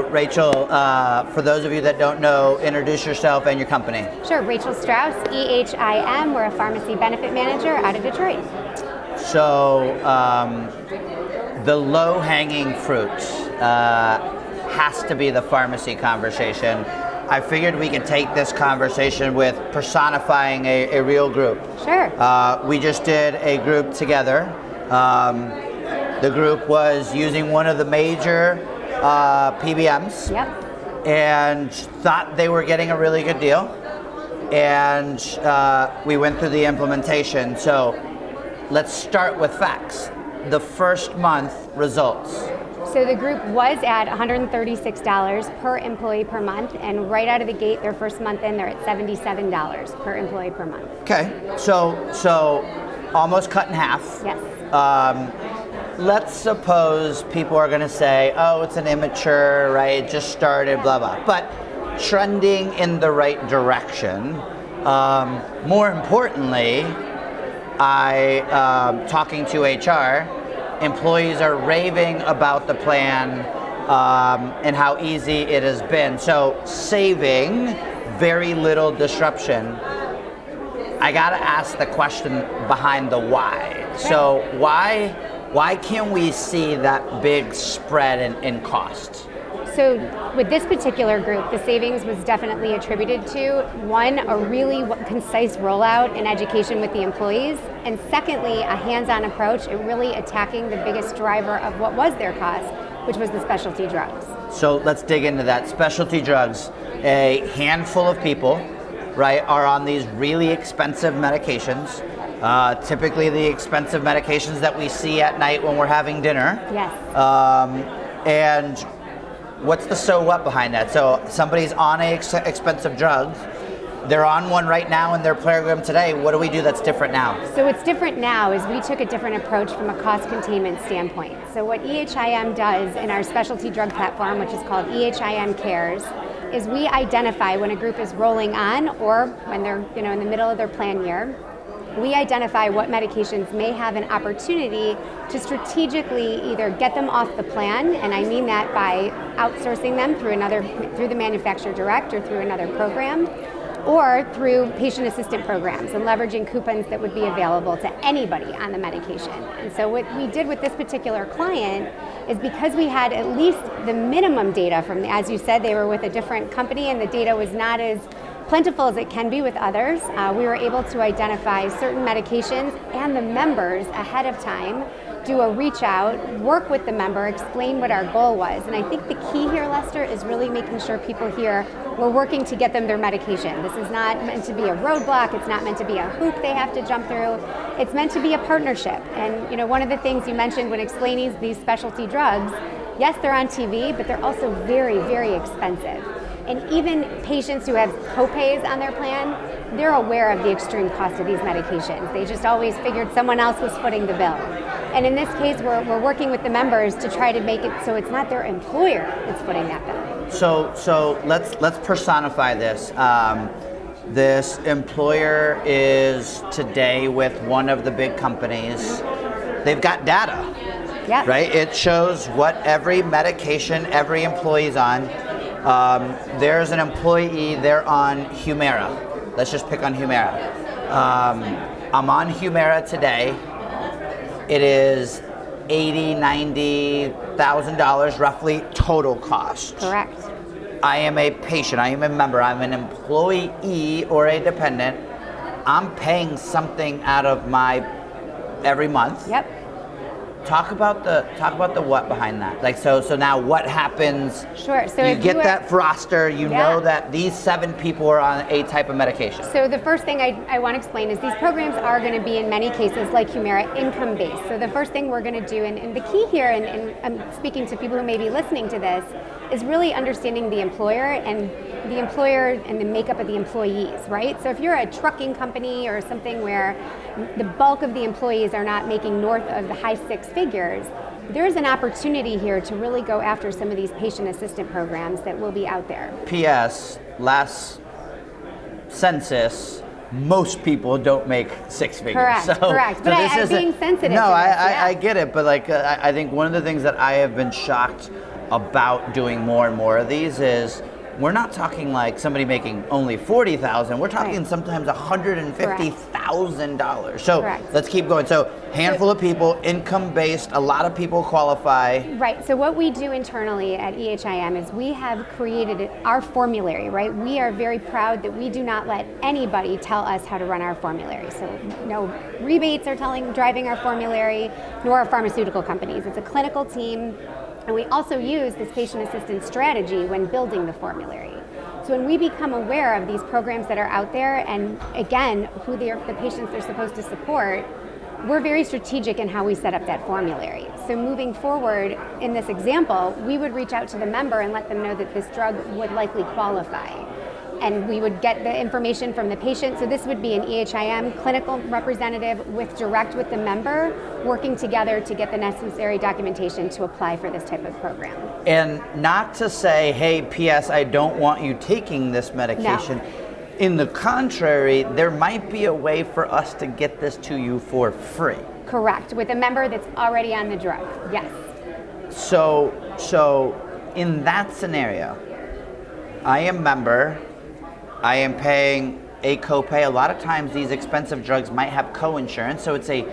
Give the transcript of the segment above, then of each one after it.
So Rachel, for those of you that don't know, introduce yourself and your company. Sure, Rachel Strauss, EHIM. We're a pharmacy benefit manager out of Detroit. So the low-hanging fruit has to be the pharmacy conversation. I figured we could take this conversation with personifying a real group. Sure. We just did a group together. The group was using one of the major PBMs. Yep. And thought they were getting a really good deal. And we went through the implementation. So let's start with facts. The first month results. So the group was at $136 per employee per month, and right out of the gate, their first month in, they're at $77 per employee per month. Okay, so almost cut in half. Yes. Let's suppose people are going to say, oh, it's an immature, right? It just started, blah, blah. But trending in the right direction. More importantly, talking to HR, employees are raving about the plan and how easy it has been. So saving, very little disruption. I gotta ask the question behind the why. So why can't we see that big spread in cost? So with this particular group, the savings was definitely attributed to, one, a really concise rollout and education with the employees, and secondly, a hands-on approach at really attacking the biggest driver of what was their cost, which was the specialty drugs. So let's dig into that. Specialty drugs, a handful of people, right, are on these really expensive medications, typically the expensive medications that we see at night when we're having dinner. Yes. And what's the so what behind that? So somebody's on a expensive drug, they're on one right now in their program today. What do we do that's different now? So what's different now is we took a different approach from a cost containment standpoint. So what EHIM does in our specialty drug platform, which is called EHIM Cares, is we identify when a group is rolling on or when they're in the middle of their plan year. We identify what medications may have an opportunity to strategically either get them off the plan, and I mean that by outsourcing them through the manufacturer direct or through another program, or through patient assistant programs and leveraging coupons that would be available to anybody on the medication. And so what we did with this particular client is because we had at least the minimum data from, as you said, they were with a different company and the data was not as plentiful as it can be with others, we were able to identify certain medications and the members ahead of time, do a reach out, work with the member, explain what our goal was. And I think the key here, Lester, is really making sure people here, we're working to get them their medication. This is not meant to be a roadblock, it's not meant to be a hoop they have to jump through, it's meant to be a partnership. And one of the things you mentioned when explaining these specialty drugs, yes, they're on TV, but they're also very, very expensive. And even patients who have copays on their plan, they're aware of the extreme cost of these medications. They just always figured someone else was footing the bill. And in this case, we're working with the members to try to make it so it's not their employer that's footing that bill. So let's personify this. This employer is today with one of the big companies. They've got data, yep. Right? It shows what every medication every employee's on. There's an employee, they're on Humira. Let's just pick on Humira. I'm on Humira today. It is $80,000, $90,000 roughly total cost. Correct. I am a patient, I am a member, I'm an employee or a dependent. I'm paying something out of my every month. Yep. Talk about the what behind that. Like so now what happens? Sure. So you get that roster, you know that these 7 people are on a type of medication. So the first thing I want to explain is these programs are going to be in many cases like Humira income-based. So the first thing we're going to do, and the key here, and I'm speaking to people who may be listening to this, is really understanding the employer and the makeup of the employees, right? So if you're a trucking company or something where the bulk of the employees are not making north of the high 6 figures, there's an opportunity here to really go after some of these patient assistant programs that will be out there. P.S. Last census, most people don't make 6 figures. Correct. But I'm being sensitive. No, I get it, but I think one of the things that I have been shocked about doing more and more of these is we're not talking like somebody making only $40,000. We're talking Right. sometimes $150,000. So Correct. let's keep going. So handful of people, income-based, a lot of people qualify. Right, so what we do internally at EHIM is we have created our formulary, right? We are very proud that we do not let anybody tell us how to run our formulary. So no rebates are driving our formulary, nor are pharmaceutical companies. It's a clinical team, and we also use this patient assistance strategy when building the formulary. So when we become aware of these programs that are out there, and again, who the patients they're supposed to support, we're very strategic in how we set up that formulary. So moving forward, in this example, we would reach out to the member and let them know that this drug would likely qualify. And we would get the information from the patient. So this would be an EHIM clinical representative direct with the member, working together to get the necessary documentation to apply for this type of program. And not to say, hey, P.S., I don't want you taking this medication. No. In the contrary, there might be a way for us to get this to you for free. Correct, with a member that's already on the drug, yes. So in that scenario, I am member, I am paying a copay. A lot of times these expensive drugs might have co-insurance, so it's a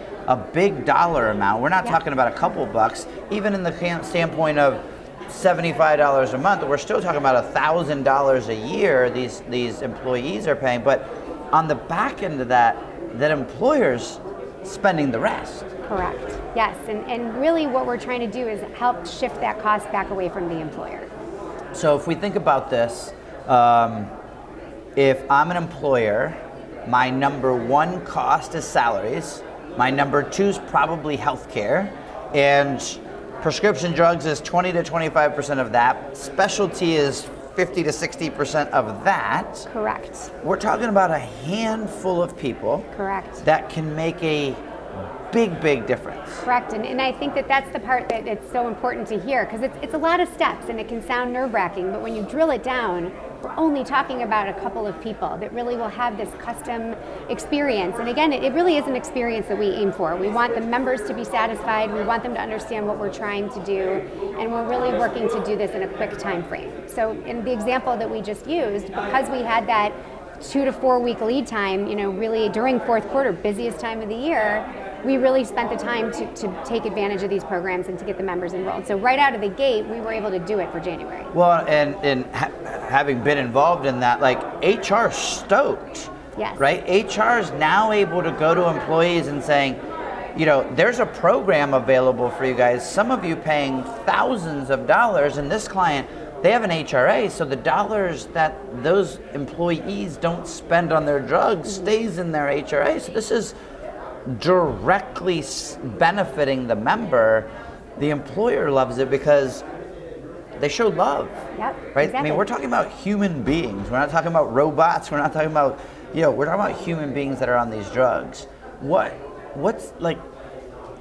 big dollar amount. We're not talking about a couple bucks. Even in the standpoint of $75 a month, we're still talking about $1,000 a year these employees are paying. But on the back end of that employer's spending the rest. Correct, yes. And really what we're trying to do is help shift that cost back away from the employer. So if we think about this, if I'm an employer, my number one cost is salaries. My number two is probably healthcare, and prescription drugs is 20 to 25% of that. Specialty is 50 to 60% of that. Correct. We're talking about a handful of people. Correct. That can make a big difference. Correct, and I think that that's the part that it's so important to hear, because it's a lot of steps and it can sound nerve-wracking, but when you drill it down, we're only talking about a couple of people that really will have this custom experience. And again, it really is an experience that we aim for. We want the members to be satisfied, we want them to understand what we're trying to do, and we're really working to do this in a quick time frame. So in the example that we just used, because we had that 2 to 4 week lead time, really during fourth quarter, busiest time of the year, we really spent the time to take advantage of these programs and to get the members enrolled. So right out of the gate, we were able to do it for January. Well, and having been involved in that, like HR stoked, yes. Right? HR is now able to go to employees and saying, there's a program available for you guys. Some of you paying thousands of dollars, and this client, they have an HRA, so the dollars that those employees don't spend on their drugs stays in their HRA. So this is directly benefiting the member. The employer loves it because they show love. Yep, right? exactly. I mean, we're talking about human beings. We're not talking about robots. We're not talking about, we're talking about human beings that are on these drugs. What's like,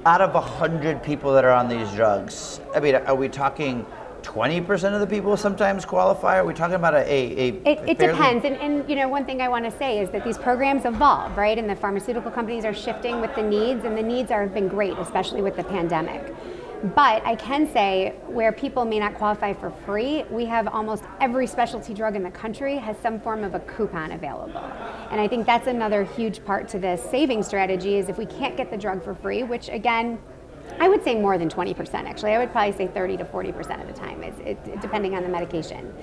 out of 100 people that are on these drugs, I mean, are we talking 20% of the people sometimes qualify? Are we talking about It depends, and one thing I want to say is that these programs evolve, right? And the pharmaceutical companies are shifting with the needs, and the needs have been great, especially with the pandemic. But I can say where people may not qualify for free, we have almost every specialty drug in the country has some form of a coupon available. And I think that's another huge part to this saving strategy is if we can't get the drug for free, which again, I would say more than 20% actually. I would probably say 30 to 40% of the time, depending on the medication.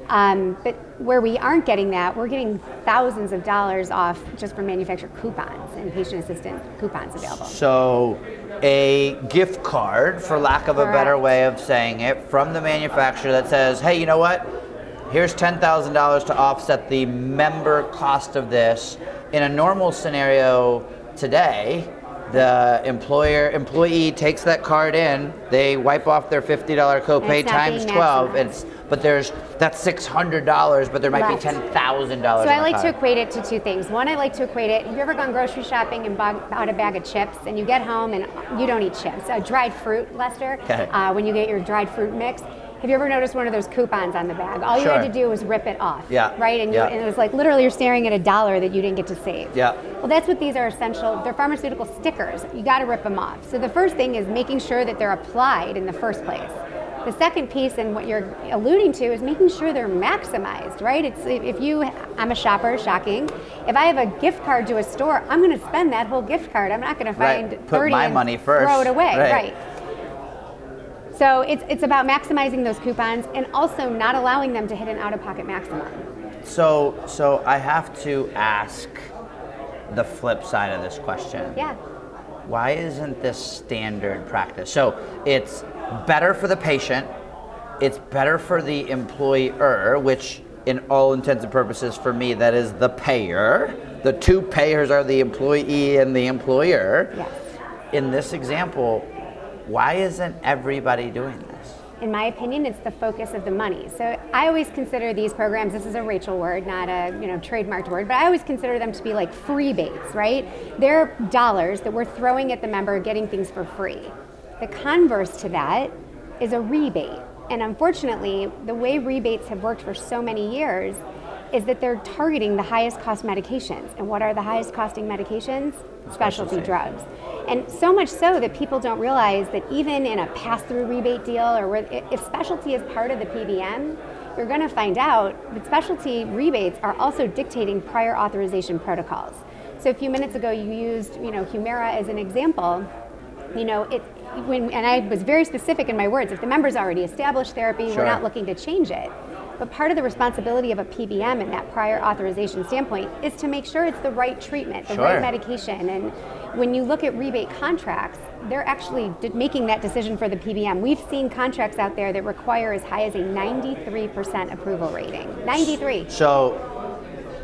But where we aren't getting that, we're getting thousands of dollars off just from manufacturer coupons and patient assistant coupons available. So a gift card, for lack of a better way of saying it, from the manufacturer that says, hey, you know what? Here's $10,000 to offset the member cost of this. In a normal scenario today, the employee takes that card in, they wipe off their $50 copay times 12, but that's $600, but there might be $10,000. So I like to equate it to two things. One, I like to equate it, have you ever gone grocery shopping and bought a bag of chips and you get home and you don't eat chips? Dried fruit, Lester, when you get your dried fruit mix. Have you ever noticed one of those coupons on the bag? All you had to do was rip it off, right? And it was like literally you're staring at $1 that you didn't get to save. Yeah. Well, that's what these are essential. They're pharmaceutical stickers. You got to rip them off. So the first thing is making sure that they're applied in the first place. The second piece, and what you're alluding to, is making sure they're maximized, right? I'm a shopper, shocking. If I have a gift card to a store, I'm going to spend that whole gift card. I'm not going to find Put 30 my and money first. throw it away, Right. So it's about maximizing those coupons and also not allowing them to hit an out-of-pocket maximum. So I have to ask the flip side of this question. Yeah. Why isn't this standard practice? So it's better for the patient, it's better for the employer, which in all intents and purposes for me, that is the payer. The two payers are the employee and the employer. Yes. In this example, why isn't everybody doing this? In my opinion, it's the focus of the money. So I always consider these programs, this is a Rachel word, not a trademarked word, but I always consider them to be like freebates, right? They're dollars that we're throwing at the member getting things for free. The converse to that is a rebate. And unfortunately, the way rebates have worked for so many years is that they're targeting the highest cost medications. And what are the highest costing medications? Specialty drugs. And so much so that people don't realize that even in a pass-through rebate deal, or if specialty is part of the PBM, you're going to find out that specialty rebates are also dictating prior authorization protocols. So a few minutes ago you used Humira as an example. And I was very specific in my words. If the member's already established therapy, Sure. We're not looking to change it. But part of the responsibility of a PBM in that prior authorization standpoint is to make sure it's the right treatment, the Sure. right medication. And when you look at rebate contracts, they're actually making that decision for the PBM. We've seen contracts out there that require as high as a 93% approval rating. 93. So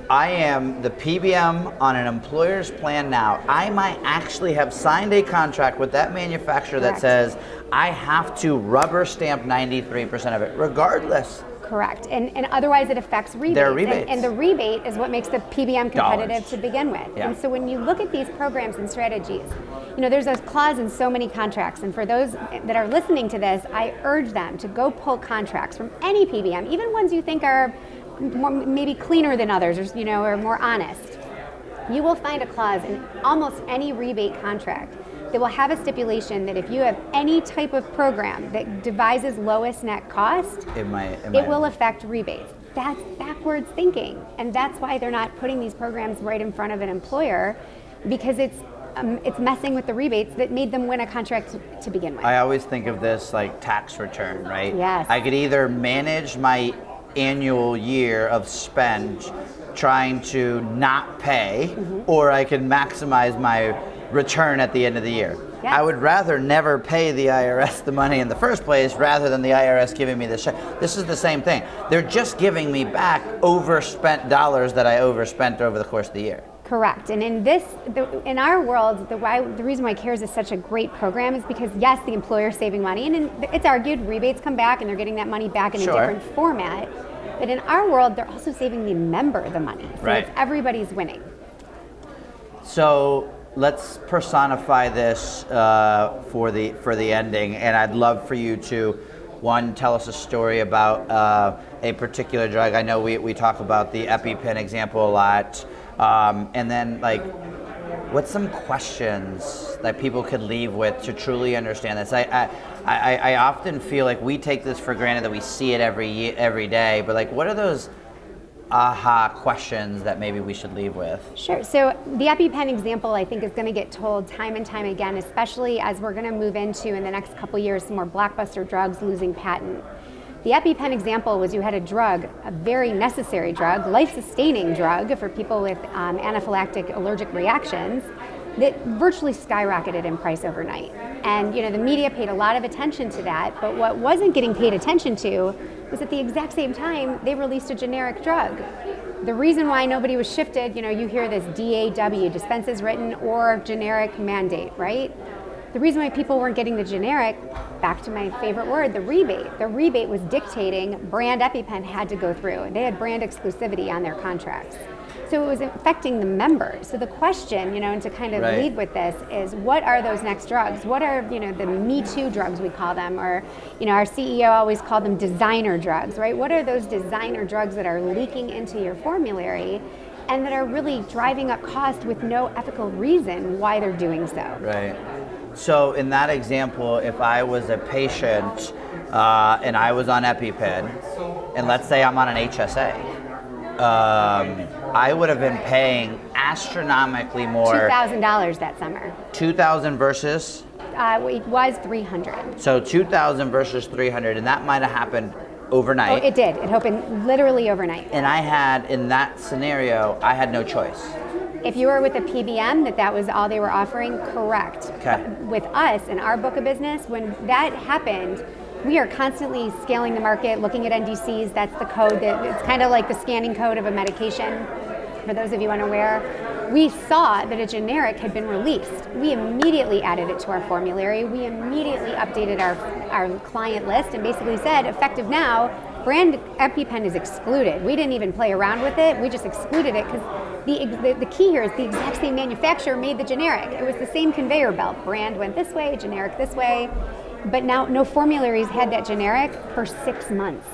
I am the PBM on an employer's plan now. I might actually have signed a contract with that manufacturer that Correct. says I have to rubber stamp 93% of it, regardless. Correct. And otherwise it affects rebates. Their rebates. And the rebate is what makes the PBM competitive Dollars. to begin with. Yeah. And so when you look at these programs and strategies, there's a clause in so many contracts. And for those that are listening to this, I urge them to go pull contracts from any PBM, even ones you think are maybe cleaner than others, or more honest. You will find a clause in almost any rebate contract that will have a stipulation that if you have any type of program that devises lowest net cost, it will affect rebates. That's backwards thinking, and that's why they're not putting these programs right in front of an employer, because it's messing with the rebates that made them win a contract to begin with. I always think of this like tax return, right? Yes. I could either manage my annual year of spend trying to not pay, or I can maximize my return at the end of the year. Yes. I would rather never pay the IRS the money in the first place rather than the IRS giving me this check. This is the same thing. They're just giving me back overspent dollars that I overspent over the course of the year. Correct. And in our world, the reason why CARES is such a great program is because, yes, the employer's saving money, and it's argued rebates come back and they're getting that money back in a Sure. different format. But in our world, they're also saving the member the money. So Right. it's everybody's winning. So let's personify this for the ending, and I'd love for you to, one, tell us a story about a particular drug. I know we talk about the EpiPen example a lot, and then what's some questions that people could leave with to truly understand this? I often feel like we take this for granted that we see it every day, but what are those aha questions that maybe we should leave with? Sure. So the EpiPen example, I think, is going to get told time and time again, especially as we're going to move into, in the next couple years, some more blockbuster drugs losing patent. The EpiPen example was you had a drug, a very necessary drug, life-sustaining drug for people with anaphylactic allergic reactions, that virtually skyrocketed in price overnight. And the media paid a lot of attention to that, but what wasn't getting paid attention to was at the exact same time they released a generic drug. The reason why nobody was shifted, you hear this DAW, dispenses written or generic mandate, right? The reason why people weren't getting the generic, back to my favorite word, the rebate. The rebate was dictating brand EpiPen had to go through. They had brand exclusivity on their contracts. So it was affecting the members. So the question, and to kind of Right. lead with this is, what are those next drugs? What are, the Me Too drugs, we call them, or, our CEO always called them designer drugs, right? What are those designer drugs that are leaking into your formulary and that are really driving up cost with no ethical reason why they're doing so? Right. So in that example, if I was a patient and I was on EpiPen, and let's say I'm on an HSA, I would have been paying astronomically more. $2,000 that summer. 2,000 versus? It was 300. So 2,000 versus 300, and that might have happened overnight. Oh, it did. It happened literally overnight. And I had, in that scenario, I had no choice. If you were with a PBM, that was all they were offering, correct. Okay. With us, in our book of business, when that happened, we are constantly scaling the market, looking at NDCs. That's the code. It's kind of like the scanning code of a medication, for those of you unaware. We saw that a generic had been released. We immediately added it to our formulary. We immediately updated our client list and basically said, effective now, brand EpiPen is excluded. We didn't even play around with it. We just excluded it because the key here is the exact same manufacturer made the generic. It was the same conveyor belt. Brand went this way, generic this way. But now no formularies had that generic for 6 months.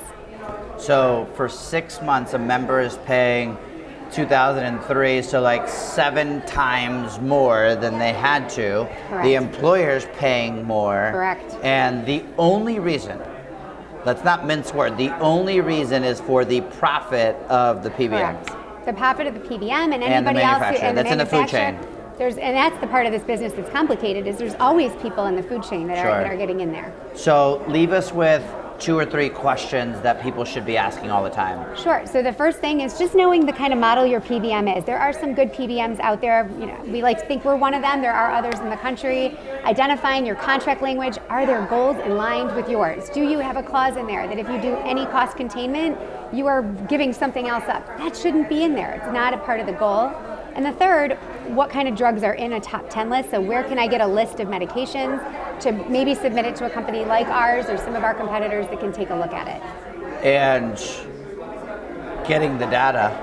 So for 6 months, a member is paying 2003, so like 7 times more than they had to. Correct. The employer's paying more. Correct. And the only reason, let's not mince word, the only reason is for the profit of the PBM. Correct. The profit of the PBM and the anybody else manufacturer. That's in the food chain. And that's the part of this business that's complicated, is there's always people in the food chain that are getting in there. So leave us with 2 or 3 questions that people should be asking all the time. Sure. So the first thing is just knowing the kind of model your PBM is. There are some good PBMs out there. You know, we like to think we're one of them. There are others in the country. Identifying your contract language. Are their goals aligned with yours? Do you have a clause in there that if you do any cost containment, you are giving something else up? That shouldn't be in there. It's not a part of the goal. And the third, what kind of drugs are in a top 10 list? So where can I get a list of medications to maybe submit it to a company like ours or some of our competitors that can take a look at it? And getting the data,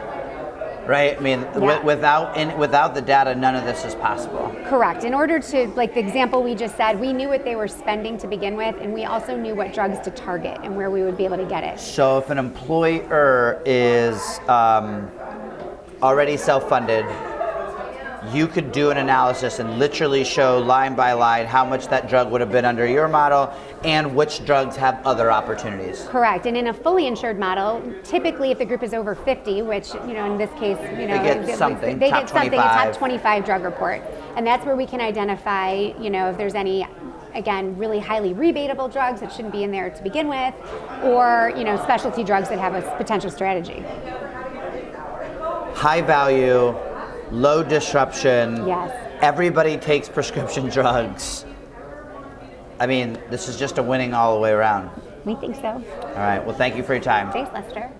right? I mean, Yeah. without the data, none of this is possible. Correct. In order to, like the example we just said, we knew what they were spending to begin with, and we also knew what drugs to target and where we would be able to get it. So if an employer is already self-funded, you could do an analysis and literally show line by line how much that drug would have been under your model and which drugs have other opportunities. Correct. And in a fully insured model, typically if the group is over 50, which, in this case, they get something, they top get something, 25. a top 25 drug report. And that's where we can identify, if there's any, again, really highly rebatable drugs that shouldn't be in there to begin with, or, specialty drugs that have a potential strategy. High value, low disruption. Yes. Everybody takes prescription drugs. I mean, this is just a winning all the way around. We think so. All right, well, thank you for your time. Thanks, Lester.